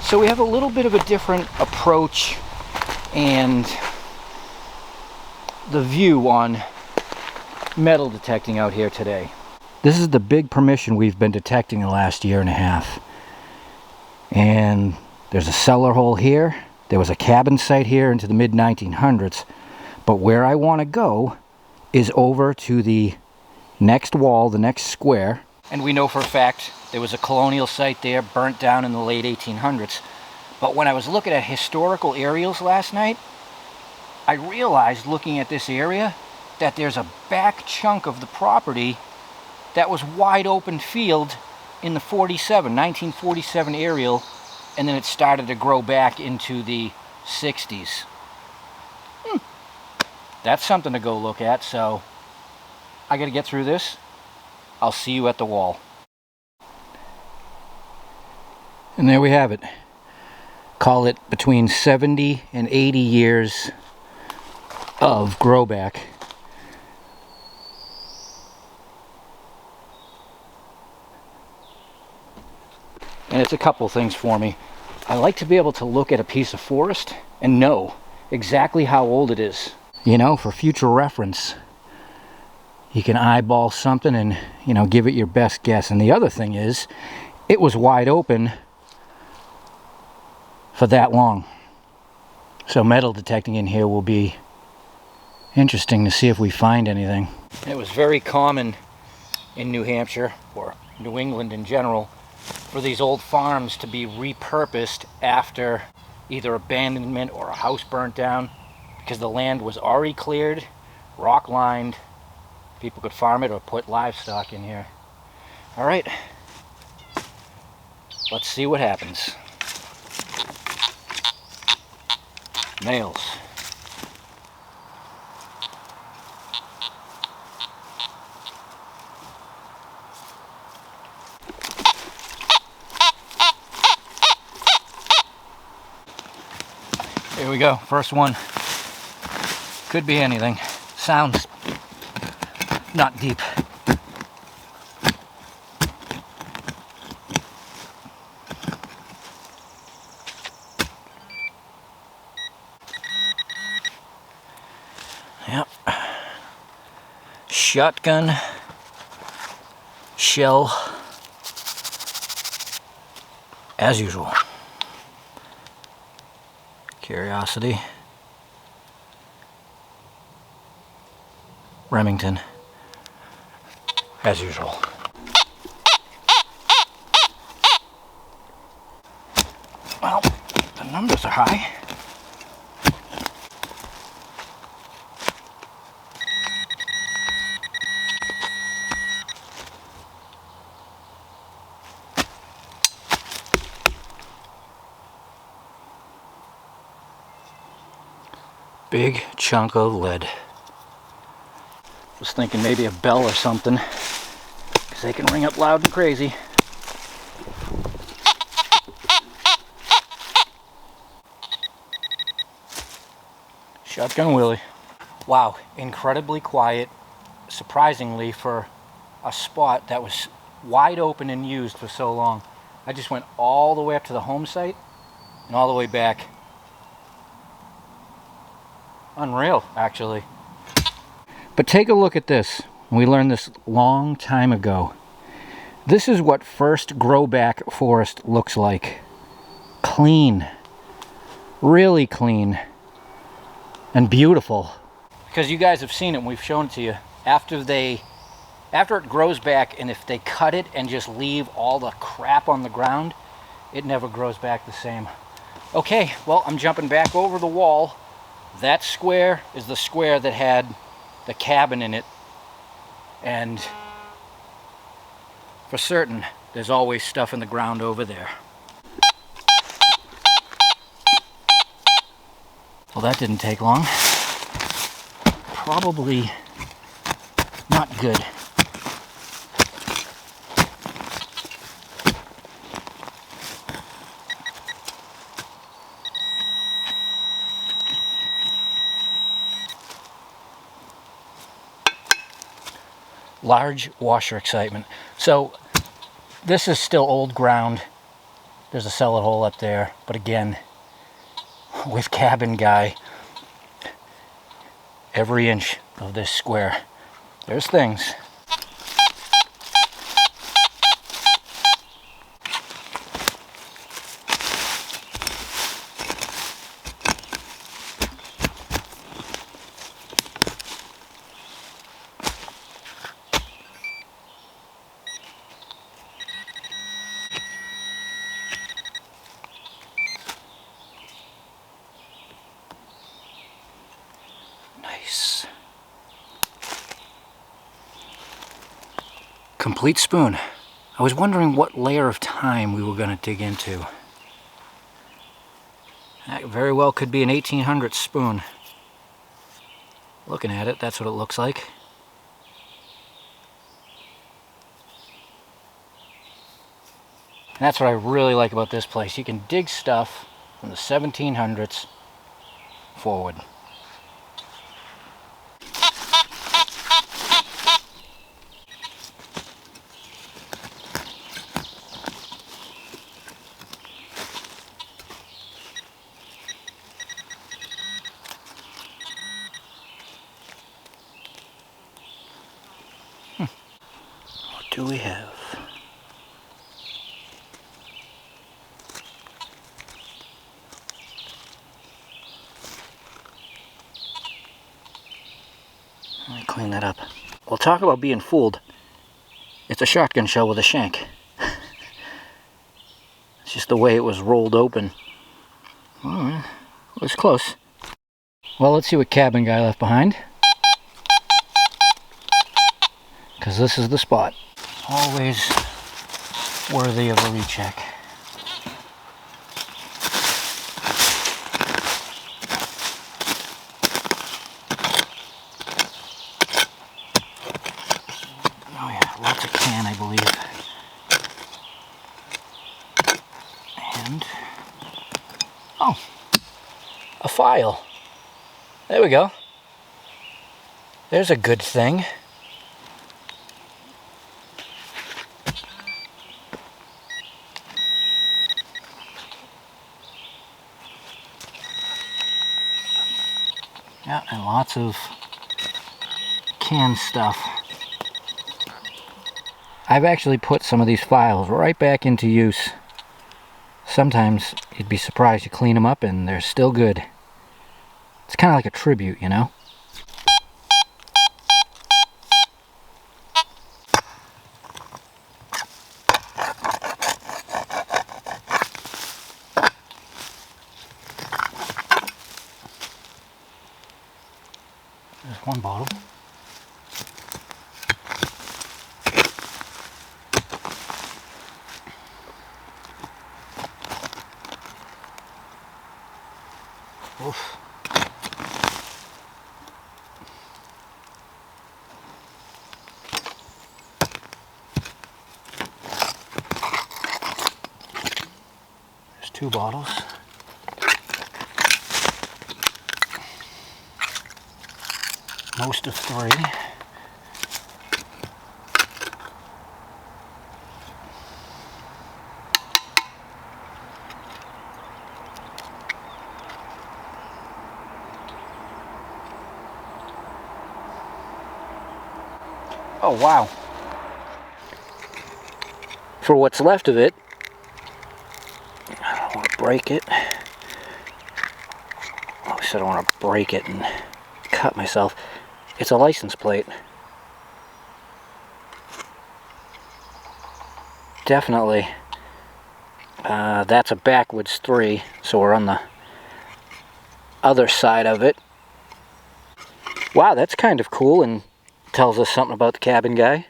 So we have a little bit of a different approach and the view on metal detecting out here today. This is the big permission we've been detecting the last year and a half. And there's a cellar hole here. There was a cabin site here into the mid-1900s. But where I want to go is over to the next wall, the next square. And we know for a fact there was a colonial site there burnt down in the late 1800s. But when I was looking at historical aerials last night, I realized looking at this area that there's a back chunk of the property that was wide open field in the 1947 aerial, and then it started to grow back into the 60s. That's something to go look at, so I gotta get through this. I'll see you at the wall. And there we have it. Call it between 70 and 80 years of growback. And it's a couple things for me. I like to be able to look at a piece of forest and know exactly how old it is. You know, for future reference, you can eyeball something and, you know, give it your best guess. And the other thing is, it was wide open for that long. So metal detecting in here will be interesting to see if we find anything. It was very common in New Hampshire, or New England in general, for these old farms to be repurposed after either abandonment or a house burnt down, because the land was already cleared, rock lined, people could farm it or put livestock in here. All right, let's see what happens. Males. Here we go, first one. Could be anything. Sounds not deep. Yep. Shotgun shell as usual. Curiosity. Remington as usual. Well, the numbers are high. Big chunk of lead. Was thinking maybe a bell or something, because they can ring up loud and crazy. Shotgun Willie. Wow, incredibly quiet, surprisingly, for a spot that was wide open and used for so long. I just went all the way up to the home site and all the way back. Unreal, actually. But take a look at this. We learned this long time ago. This is what first growback forest looks like. Clean. Really clean. And beautiful. Because you guys have seen it and we've shown it to you. After it grows back, and if they cut it and just leave all the crap on the ground, it never grows back the same. Okay, well, I'm jumping back over the wall. That square is the square that had the cabin in it, and for certain there's always stuff in the ground over there. Well, that didn't take long. Probably not good. Large washer excitement. So this is still old ground. There's a cellar hole up there, but again, with cabin guy, every inch of this square, there's things. Nice. Complete spoon. I was wondering what layer of time we were going to dig into. That very well could be an 1800 spoon. Looking at it, that's what it looks like. And that's what I really like about this place. You can dig stuff from the 1700s forward. What do we have? Let me clean that up. Well, talk about being fooled. It's a shotgun shell with a shank. It's just the way it was rolled open. Well, it was close. Well, let's see what cabin guy left behind. Because this is the spot. Always worthy of a recheck. Oh yeah, lots of can, I believe. And, oh, a file. There we go. There's a good thing. Yeah, and lots of canned stuff. I've actually put some of these files right back into use. Sometimes you'd be surprised you clean them up and they're still good. It's kind of like a tribute, you know? There's one bottle. Oof. There's 2 bottles. Most of 3. Oh wow. For what's left of it, I don't want to break it. I said I don't want to break it and cut myself. It's a license plate. Definitely. That's a backwards 3, so we're on the other side of it. Wow, that's kind of cool and tells us something about the cabin guy.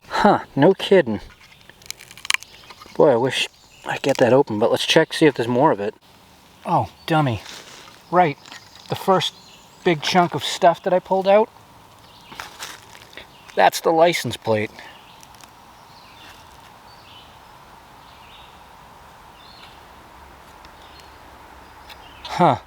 Huh, no kidding. Boy, I wish I could get that open, but let's check, see if there's more of it. Oh, dummy. Right, the first big chunk of stuff that I pulled out, that's the license plate. Huh.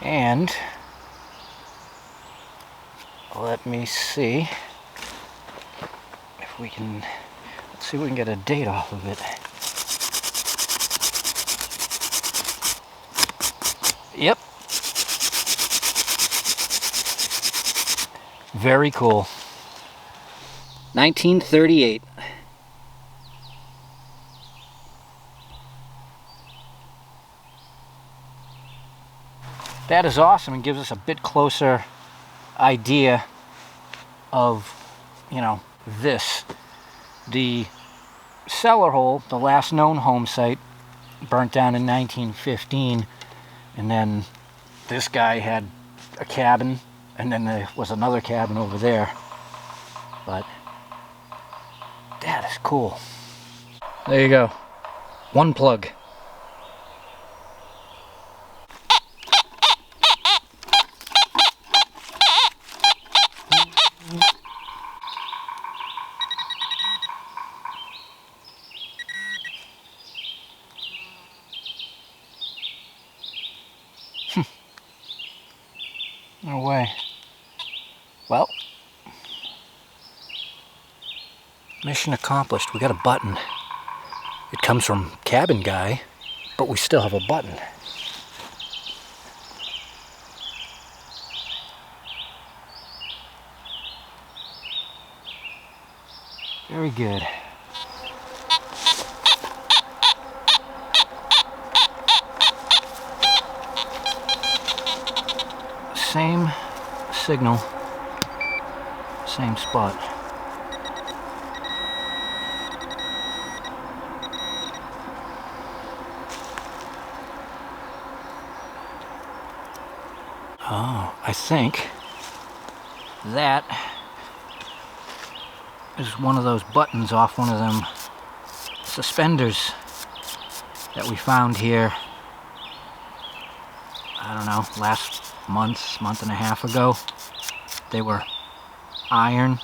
And let me see if we can... Let's see if we can get a date off of it. Yep. Very cool. 1938. That is awesome and gives us a bit closer idea of, you know, this. The cellar hole, the last known home site, burnt down in 1915, and then this guy had a cabin, and then there was another cabin over there. But that is cool. There you go. One plug. No way. Well, mission accomplished. We got a button. It comes from Cabin Guy, but we still have a button. Very good. Same signal, same spot. Oh, I think that is one of those buttons off one of them suspenders that we found here, I don't know, last month and a half ago. They were iron.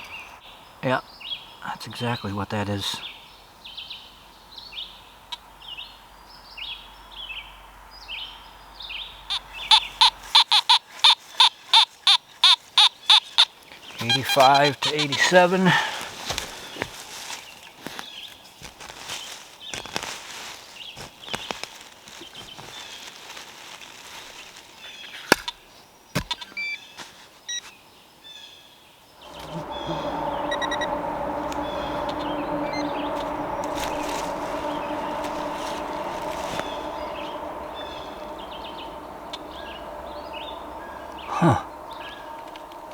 Yep, that's exactly what that is. '85 to '87. Huh.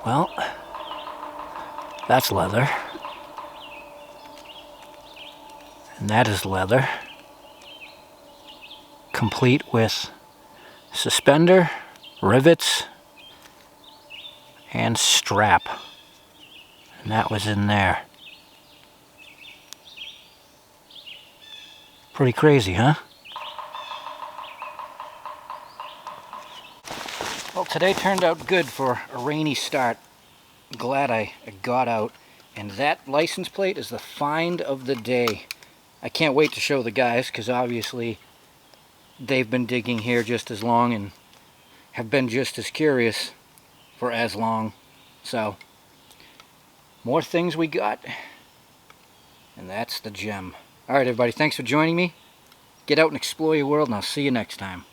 Well, that's leather. And that is leather. Complete with suspender, rivets, and strap. And that was in there. Pretty crazy, huh? Well, today turned out good for a rainy start. Glad I got out. And that license plate is the find of the day. I can't wait to show the guys, because obviously they've been digging here just as long and have been just as curious for as long. So, more things we got, and that's the gem. Alright everybody, thanks for joining me. Get out and explore your world, and I'll see you next time.